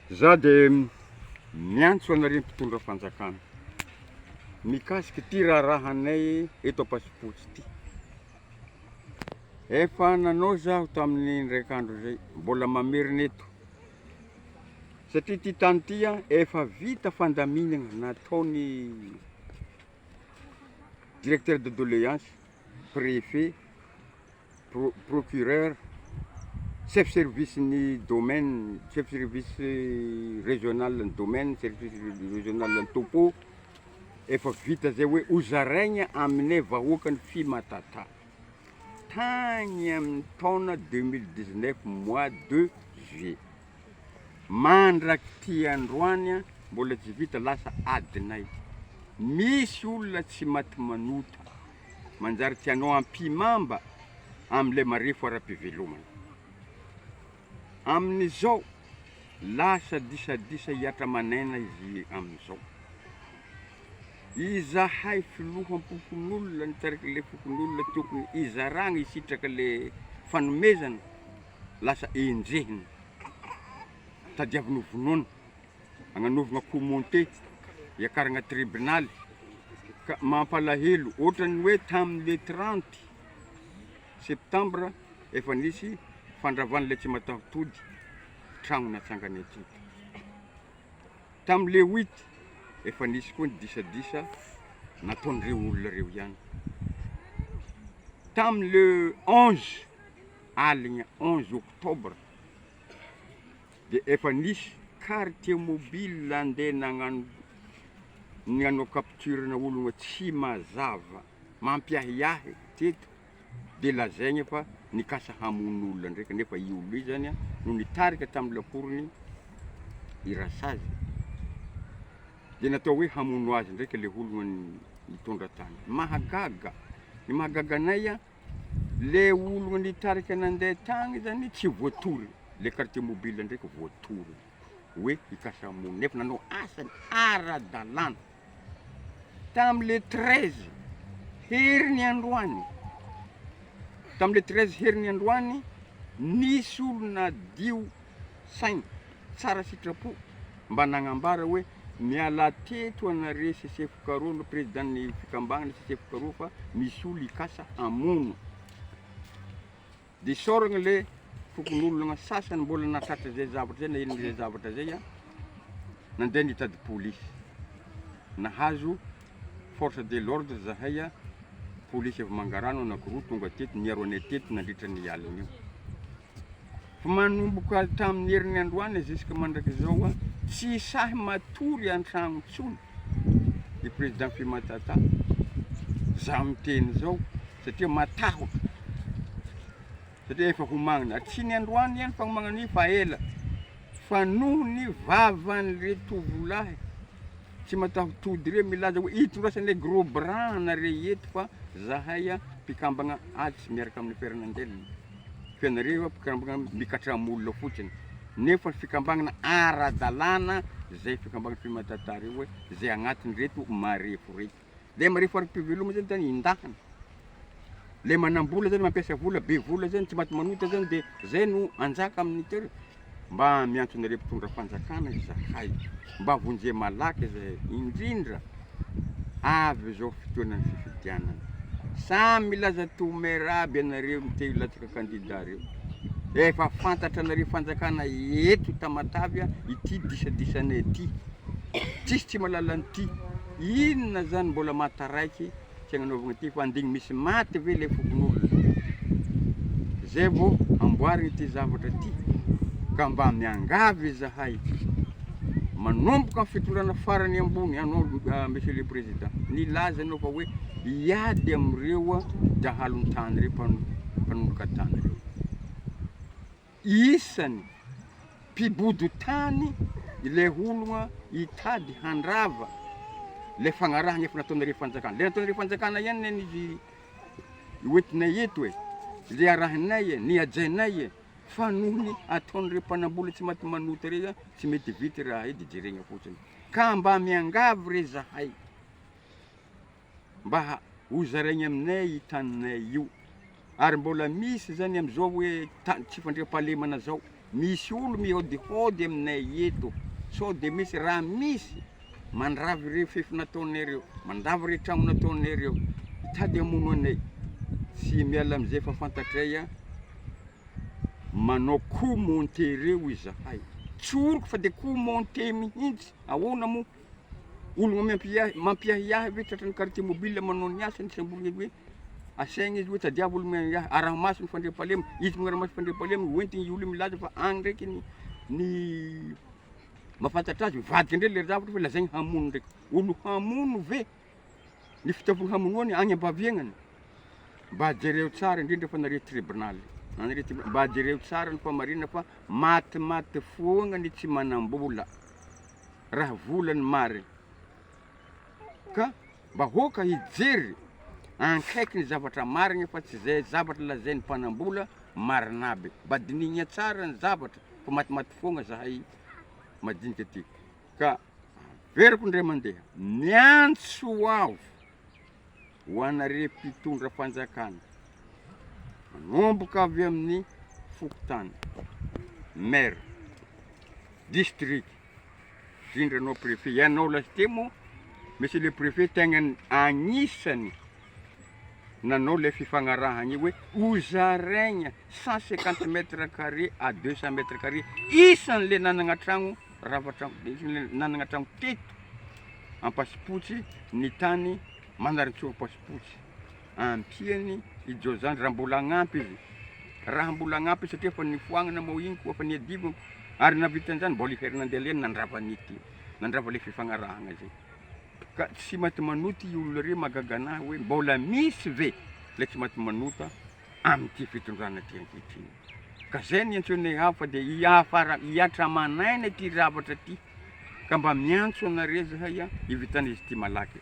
Za de miantso anareo mpitondra fanjakana. Mikasika ty raharahanay eto Ampasipotsy ty. Efa nanao zaho tamin'ny ndraik'andro zay, mbola mamerina eto. Satria ty tany ty efa vita fandaminana nataony directeur de doléance, préfet, procureur, chef service ni domaine, chef service régional ny domaine, service régional ny topo, efa vita zay hoe hozaraigna aminay vahoaka ny Fimatatà. Tagny amin'ny taona 2019 mois de juillet. Mandraky ty androany mbola tsy vita lasa adinay. Misy olona tsy maty manota manjary tianao ampimamba am'le marefo ara-pivelomana. Amin'izao lasa disadisa hiatra manaina izy amin'izao. Izahay filoham-pokon'olona nitariky le fokon'olona tokony izaragna isitraka le fanomezana lasa enjehiny. Tadiaviny vonoana, agnanovagna commenté, iakaragna tribunaly, ka mampalahelo, ohatrany hoe tamin'le 30 septembre efa nisy fandravan'le tsy matahoditody tragno natsangany aty. Tamin'le 8 efa nisy koa ny disadisa nataon'ireo olona reo ihany. Tamin'le 11 aligna 11 octobre de efa nisy quartier mobile andeha nagnano capture na olona tsy mazava mampiahiahy teto de lazaigna fa nikasa hamono olona ndraiky nefa io olo io zany no nitarika tamin'ny laporony irasazy de natao hoe hamono azy ndraiky le olona nitondra tany. Mahagaga, ny mahagaga anay le olona nitarika nandeha tagny zany tsy voatory. Le quartier mobile ndraiky voatory hoe hikasa hamono nefa nanao asany ara-dalàna. Tamin'le 13 heriny androany, tamin'le 13 heriny androany nisy olona dio saigny tsara sitrapo mba nagnambara hoe miala teto anare sesefo no président ny fikambagna sesefo Karo fa misy olo hikasa hamono. De soragna le fokon'olona sasany mbola natratra zay zavatra zay na ino zay zavatra zay nandeha nitady polisy. Nahazo force de l'ordre zahay polisy avy Mangarano anankiroa tonga teto niaro anay teto nandritra ny alina io. Fa manomboka tamin'ny herin'ny androany jusque mandraky zao tsy sahy matory an-tragno tsony ny président Fimatatà. Za miteny zao satria matahotra. Satria efa homagnina, tsy ny androany ihany fagnomagnana io fa ela. Fa noho ny vavan'le tovolahy tsy matahoditody re milaza hoe itondrasan'le gros bras nare eto fa zahay mpikambagna tsy miaraka amin'ny fiaranandelina. Fianareo mpikambagna mikatra'olona fotsiny. Nefa fikambagnana ara-dalàna zay fikambagna Fimatatà reo hoe zay agnatiny reto marefo reto. Le marefo ara-pivelomana zany tany indahana. Le manambola zany mampiasa vola, be vola zany tsy maty manota zany de zay no anjaka amin'ny tero. Mba miantso nareo mpitondra fanjakana izahay, mba vonjeo malaky zay indrindra avy zao fotoanan'ny fifidianana. Samy milaza tomera aby anareo mite hilatsaka candidat reo. Efa fantatra anareo fanjakana eto Tamatavy ity disadisanay ity. Tsisy tsy malala an'ity. Inona zany mbola mataraiky tsy agnanovagna ty fa andigny misy maty ve le fokon'olona. Zay vao amboarigny ty zavatra ty ka mba miangavy zahay manomboka amin'ny fitondrana farany ambony anao monsieur le président. Nilaza anao fa hoe hiady amireo dahalon'ny tany reo mpanomboka tany reo. Isany mpibodo tany le olona hitady handrava le fagnarahana efa nataonareo fanjakana. Le nataonareo fanjakana ihany nizy hoentinay eto le arahinay niajainay fa noho ny ataon'ireo mpanambola tsy maty manota reo tsy mety vity raha de jerena fotsiny. Ka mba miangavy re zahay mba hozaraigny aminay taninay io Ary mbola misy zany am'izao hoe tsy fandriam-pahalemana zao. Misy olo mihôdihôdy aminay eto, sao de misy raha misy mandravy ireo fefy nataonareo, mandravy ireo tragno nataonareo, hitady hamono anay. Tsy miala am'izay fa fantatray manao coup monté reo izahay. Tsoriko fa de coup monté mihitsy. Ahoana mo olona mampiahiahy ve tratran'ny quartier mobile manao ny asany samboly hoe asaigna izy hoe tadiavo olo miahiahy, arahamaso ny fandriam-pahalema, izy magnaramaso fandriam-pahalema hoentigny io olo milaza fa agny ndraiky ny mahafantatra azy vadika ndray le zavatra fa lazaigny hamono ndraiky. Olo hamono ve ny fitaovagna hamonoany agny am-baviagnany? Mba jereo tsara indrindra fa nare tribunal. Mba jereo tsara ny famarinana fa matimaty foagna ny tsy manam-bola. Raha volany mary. Ka mba hoka hijery ankaiky ny zavatra marigny fa tsy zay zavatra lazain'ny mpanam-bola marinaby. Mba dinihina tsara ny zavatra fa matimaty foagna zahay madinika ty. Ka veriko ndray mandeha miantso avo ho anare mpitondra fanjakana manomboka avy amin'ny fokotany, maire, district, indrindra anao préfet, ianao lasite moa monsieur le préfet tegna agnisany nanao le fifagnarahagny hoe hozaraigna 150 mètres carrés à 200 mètres carrés isan'le nanagna tragno ravatragno, isan'le nanagna tragno teto ampasipotsy ny tany manaritsoa pasipotsy ampiany ijozany raha mbola agnampy izy, raha mbola agnampy satria fa nifoagnana moa igny koa fa niadivana ary navitan'izany mbola iferina andeha leny nandrava nity, nandrava le fifagnarahagna zay. Ka tsy maty manoty io olo re magagana hoe mbola misy ve le tsy maty manota amin'ity fitondrana ty ankehitriny. Ka zay ny antsoinay hafa de hiatra manaina ty ravatra ty ka mba miantso anare zahay hivitana izy ty malaky.